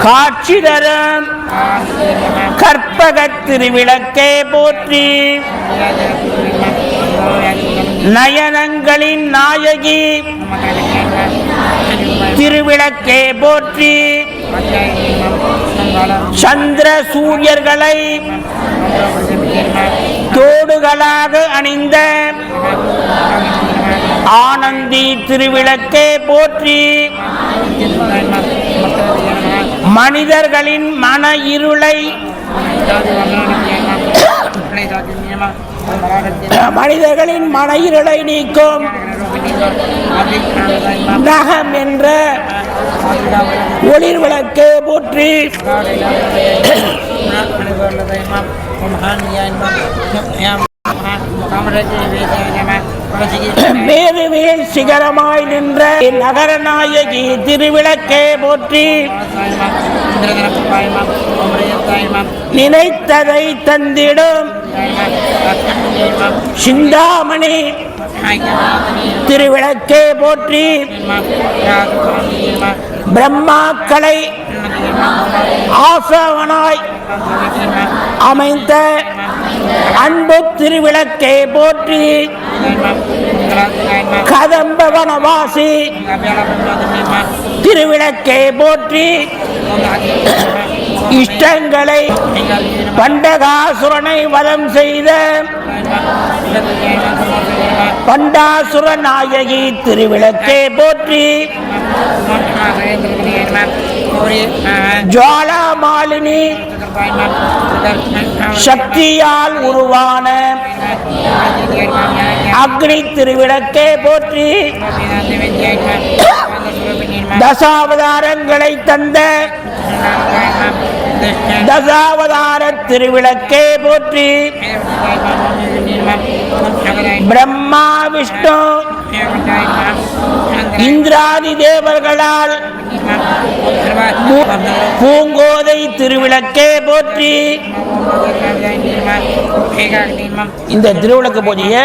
காட்சி தரும் கற்பகத் திருவிளக்கே போற்றி. நயனங்களின் நாயகி திருவிளக்கே போற்றி. சந்திர சூரியர்களை தோடுகளாக அணிந்த ஆனந்தி திருவிளக்கே போற்றி. மனிதர்களின் மன இருளை நீக்கும் நகம் என்ற ஒளிர் விளக்கே போற்றி. மேருவேல் சிகரமாய் நின்ற நகரநாயகி திருவிளக்கே போற்றி. நினைத்ததை தந்திடும் சிந்தாமணி திருவிளக்கே போற்றி. பிரம்மாக்களை ஆசவனாய் அமைந்த அன்பு திருவிளக்கே போற்றி. கதம்பவனவாசி திருவிளக்கே போற்றி. இஷ்டங்களை பண்டகாசுரனை வதம் செய்த பண்டாசுர நாயகி திருவிளக்கே போற்றி. ஜுவாலாமாலினி சக்தியால் உருவான அக்னி திருவிளக்கே போற்றி. தசாவதாரங்களை தந்த தசாவதார திருவிளக்கே போற்றி. பிரம்மா விஷ்ணு இந்திராதி தேவர்களால் பூங்கோதை திருவிளக்கே போற்றி. இந்த திருவிளக்கு பூஜையை